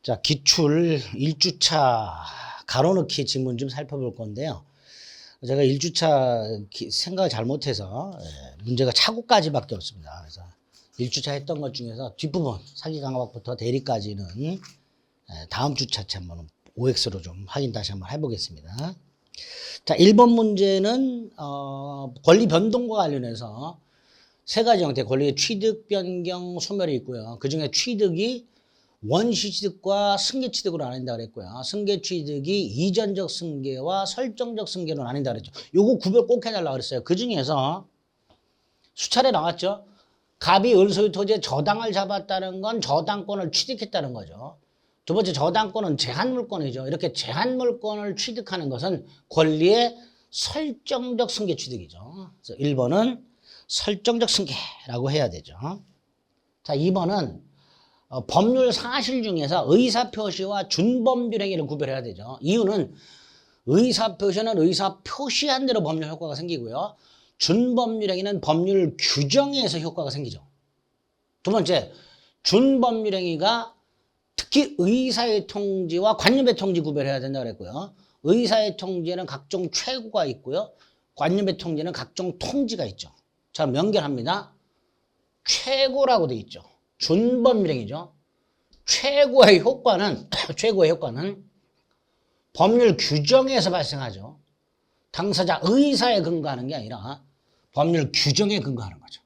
자, 기출 1주차 가로넣기 지문 좀 살펴볼 건데요. 제가 1주차 생각을 잘못해서 문제가 차고까지밖에 없습니다. 그래서 1주차 했던 것 중에서 뒷부분 사기강박부터 대리까지는 다음 주차체 한번 OX로 좀 확인 다시 한번 해보겠습니다. 자, 1번 문제는 권리 변동과 관련해서 세 가지 형태 권리의 취득, 변경, 소멸이 있고요. 그 중에 취득이 원시 취득과 승계 취득으로 나뉜다 그랬고요. 승계 취득이 이전적 승계와 설정적 승계로 나뉜다 그랬죠. 요거 구별 꼭 해달라고 그랬어요. 그 중에서 수차례 나왔죠. 갑이 을소유 토지에 저당을 잡았다는 건 저당권을 취득했다는 거죠. 두 번째 저당권은 제한물권이죠. 이렇게 제한물권을 취득하는 것은 권리의 설정적 승계 취득이죠. 그래서 1번은 설정적 승계라고 해야 되죠. 자, 2번은 법률 사실 중에서 의사표시와 준법률 행위를 구별해야 되죠. 이유는 의사표시는 의사표시한 대로 법률 효과가 생기고요. 준법률 행위는 법률 규정에서 효과가 생기죠. 두 번째, 준법률 행위가 특히 의사의 통지와 관념의 통지 구별해야 된다고 그랬고요. 의사의 통지에는 각종 최고가 있고요. 관념의 통지는 각종 통지가 있죠. 자, 연결합니다. 최고라고 돼 있죠. 준법률행위죠. 최고의 효과는 법률 규정에서 발생하죠. 당사자 의사에 근거하는 게 아니라 법률 규정에 근거하는 거죠.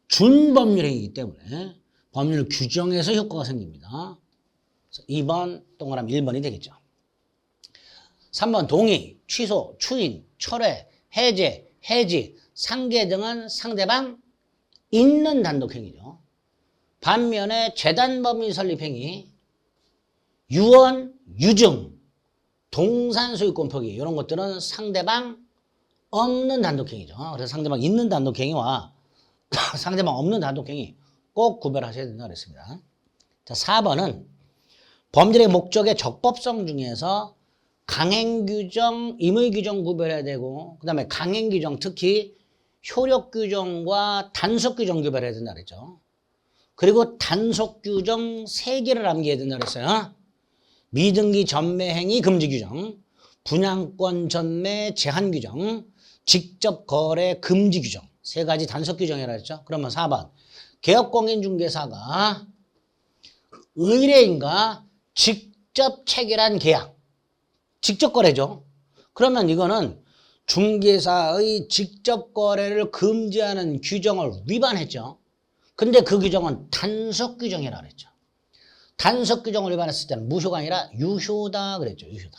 준법률행위이기 때문에 법률 규정에서 효과가 생깁니다. 2번 동그라미 1번이 되겠죠. 3번 동의, 취소, 추인, 철회, 해제, 해지, 상계 등은 상대방 있는 단독행위죠. 반면에 재단법인 설립행위, 유언, 유증, 동산소유권 포기 이런 것들은 상대방 없는 단독행위죠. 그래서 상대방 있는 단독행위와 상대방 없는 단독행위 꼭 구별하셔야 된다고 그랬습니다. 자, 4번은 범죄의 목적의 적법성 중에서 강행규정, 임의규정 구별해야 되고 그 다음에 강행규정 특히 효력규정과 단속규정 구별해야 된다 그랬죠. 그리고 단속규정 3개를 암기해야 된다 그랬어요. 미등기 전매행위 금지규정, 분양권 전매 제한규정, 직접거래 금지규정 3가지 단속규정이라고 했죠. 그러면 4번 개업공인중개사가 의뢰인과 직접 체결한 계약, 직접 거래죠. 그러면 이거는 중개사의 직접 거래를 금지하는 규정을 위반했죠. 근데 그 규정은 단속 규정이라고 그랬죠. 단속 규정을 위반했을 때는 무효가 아니라 유효다 그랬죠. 유효다.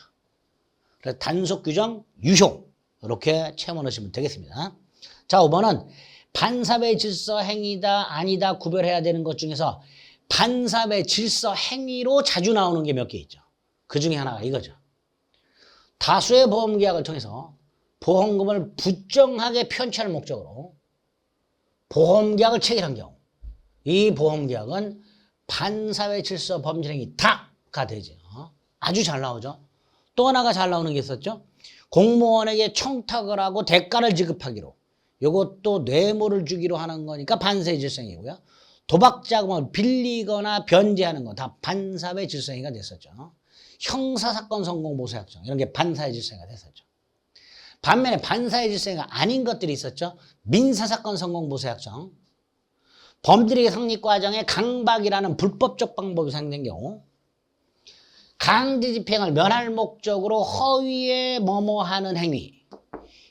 그래서 단속 규정 유효 이렇게 채워 넣으시면 되겠습니다. 자, 5번은 반사회 질서 행위다 아니다 구별해야 되는 것 중에서 반사회 질서 행위로 자주 나오는 게 몇 개 있죠. 그 중에 하나가 이거죠. 다수의 보험계약을 통해서 보험금을 부정하게 편취할 목적으로 보험계약을 체결한 경우 이 보험계약은 반사회 질서 범죄행위 다가 되죠. 아주 잘 나오죠. 또 하나가 잘 나오는 게 있었죠. 공무원에게 청탁을 하고 대가를 지급하기로 이것도 뇌물을 주기로 하는 거니까 반사회 질서행위고요. 도박자금을 빌리거나 변제하는 거 다 반사회 질서행위가 됐었죠. 형사사건 성공보수약정 이런 게 반사회 질서행위가 됐었죠. 반면에 반사회 질서행위가 아닌 것들이 있었죠. 민사사건 성공보수약정 범죄의 성립 과정에 강박이라는 불법적 방법이 사용된 경우 강제집행을 면할 목적으로 허위에 뭐뭐하는 행위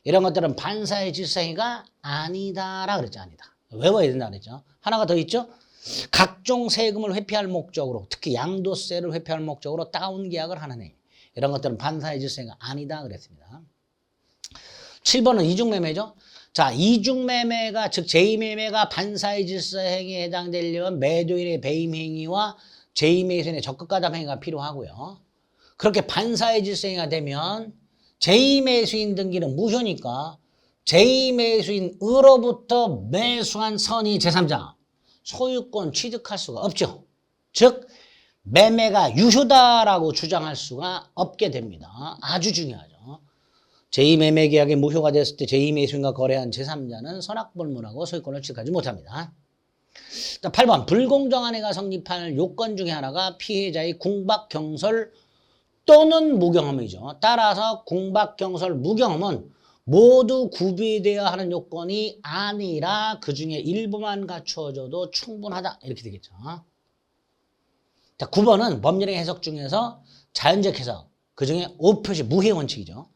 이런 것들은 반사회 질서행위가 아니다라 그랬죠. 아니다. 외워야 된다 그랬죠. 하나가 더 있죠. 각종 세금을 회피할 목적으로 특히 양도세를 회피할 목적으로 다운계약을 하는 행위 이런 것들은 반사회 질서행위가 아니다 그랬습니다. 7번은 이중매매죠. 자, 이중매매가 즉 제2매매가 반사회 질서 행위에 해당되려면 매도인의 배임 행위와 제2매수인의 적극가담 행위가 필요하고요. 그렇게 반사회 질서 행위가 되면 제2매수인 등기는 무효니까 제2매수인으로부터 매수한 선의 제3자 소유권 취득할 수가 없죠. 즉 매매가 유효다라고 주장할 수가 없게 됩니다. 아주 중요하죠. 제2매매계약이 무효가 됐을 때 제2매수인과 거래한 제3자는 선악불문하고 소유권을 취득하지 못합니다. 자, 8번 불공정한 해가 성립할 요건 중에 하나가 피해자의 궁박, 경설 또는 무경험이죠. 따라서 궁박, 경설, 무경험은 모두 구비되어야 하는 요건이 아니라 그 중에 일부만 갖추어져도 충분하다. 이렇게 되겠죠. 자, 9번은 법률의 해석 중에서 자연적 해석. 그 중에 O표시 무해 원칙이죠.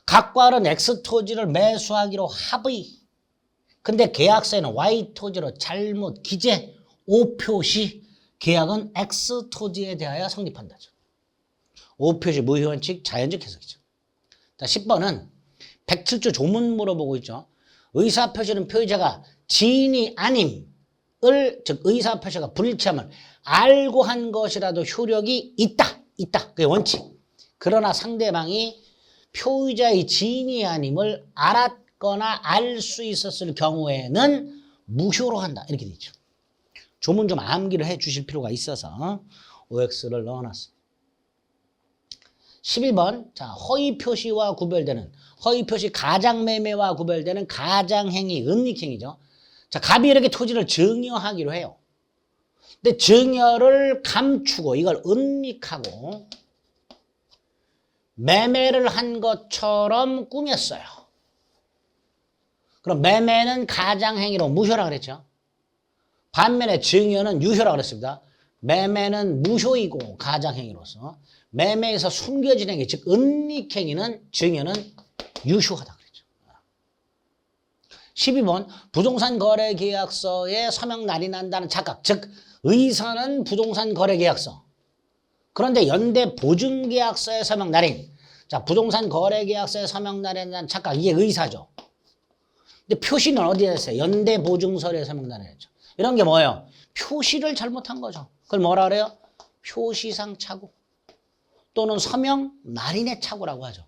각과는 X 토지를 매수하기로 합의. 근데 계약서에는 Y 토지로 잘못 기재. O표시 계약은 X 토지에 대하여 성립한다죠. O표시 무해 원칙 자연적 해석이죠. 자, 10번은 107조 조문 물어보고 있죠. 의사표시는 표의자가 지인이 아님을, 즉 의사표시가 불일치함을 알고 한 것이라도 효력이 있다. 그게 원칙. 그러나 상대방이 표의자의 지인이 아님을 알았거나 알 수 있었을 경우에는 무효로 한다. 이렇게 돼 있죠. 조문 좀 암기를 해 주실 필요가 있어서 OX를 넣어놨습니다. 11번, 자, 허위표시와 구별되는, 허위표시 가장매매와 구별되는 가장행위, 은닉행위죠. 자, 갑이 이렇게 토지를 증여하기로 해요. 근데 증여를 감추고 이걸 은닉하고 매매를 한 것처럼 꾸몄어요. 그럼 매매는 가장행위로 무효라 그랬죠. 반면에 증여는 유효라 그랬습니다. 매매는 무효이고 가장행위로서 매매에서 숨겨진 행위, 즉 은닉행위는 증여는 유효하다 그랬죠. 12번 부동산 거래 계약서에 서명 날인한다는 착각, 즉 의사는 부동산 거래 계약서. 그런데 연대 보증 계약서에 서명 날인. 자, 부동산 거래 계약서에 서명 날인한다는 착각, 이게 의사죠. 근데 표시는 어디에 했어요? 연대 보증서류에 서명 날인했죠. 이런 게 뭐예요? 표시를 잘못한 거죠. 그걸 뭐라 그래요? 표시상 착오 또는 서명 날인의 착오라고 하죠.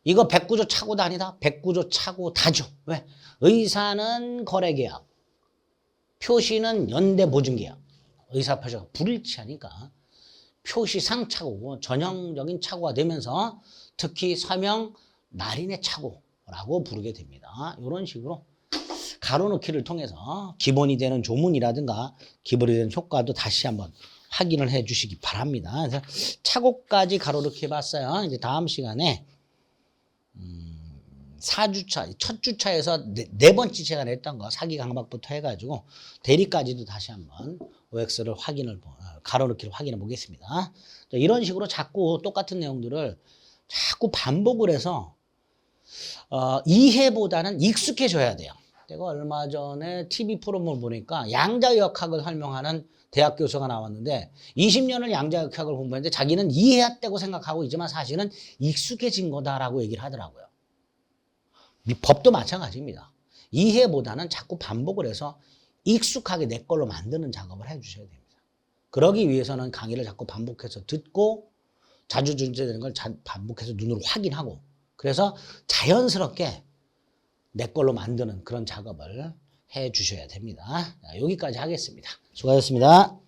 이거 109조 착오도 아니다. 109조 착오다죠. 왜? 의사는 거래계약, 표시는 연대보증계약. 의사표시가 불일치하니까 표시상 착오고 전형적인 착오가 되면서 특히 서명 날인의 착오라고 부르게 됩니다. 이런 식으로 가로넣기를 통해서 기본이 되는 조문이라든가 기본이 되는 효과도 다시 한번 확인을 해 주시기 바랍니다. 그래서 착오까지 가로넣기 해봤어요. 이제 다음 시간에 4주차, 첫 주차에서 네 번째 시간에 했던 거 사기 강박부터 해가지고 대리까지도 다시 한번 OX를 가로넣기를 확인해 보겠습니다. 이런 식으로 자꾸 똑같은 내용들을 자꾸 반복을 해서 이해보다는 익숙해져야 돼요. 내가 얼마 전에 TV 프로그램을 보니까 양자역학을 설명하는 대학 교수가 나왔는데 20년을 양자역학을 공부했는데 자기는 이해했다고 생각하고 있지만 사실은 익숙해진 거다라고 얘기를 하더라고요. 법도 마찬가지입니다. 이해보다는 자꾸 반복을 해서 익숙하게 내 걸로 만드는 작업을 해주셔야 됩니다. 그러기 위해서는 강의를 자꾸 반복해서 듣고 자주 준비되는 걸 반복해서 눈으로 확인하고 그래서 자연스럽게 내 걸로 만드는 그런 작업을 해 주셔야 됩니다. 여기까지 하겠습니다. 수고하셨습니다.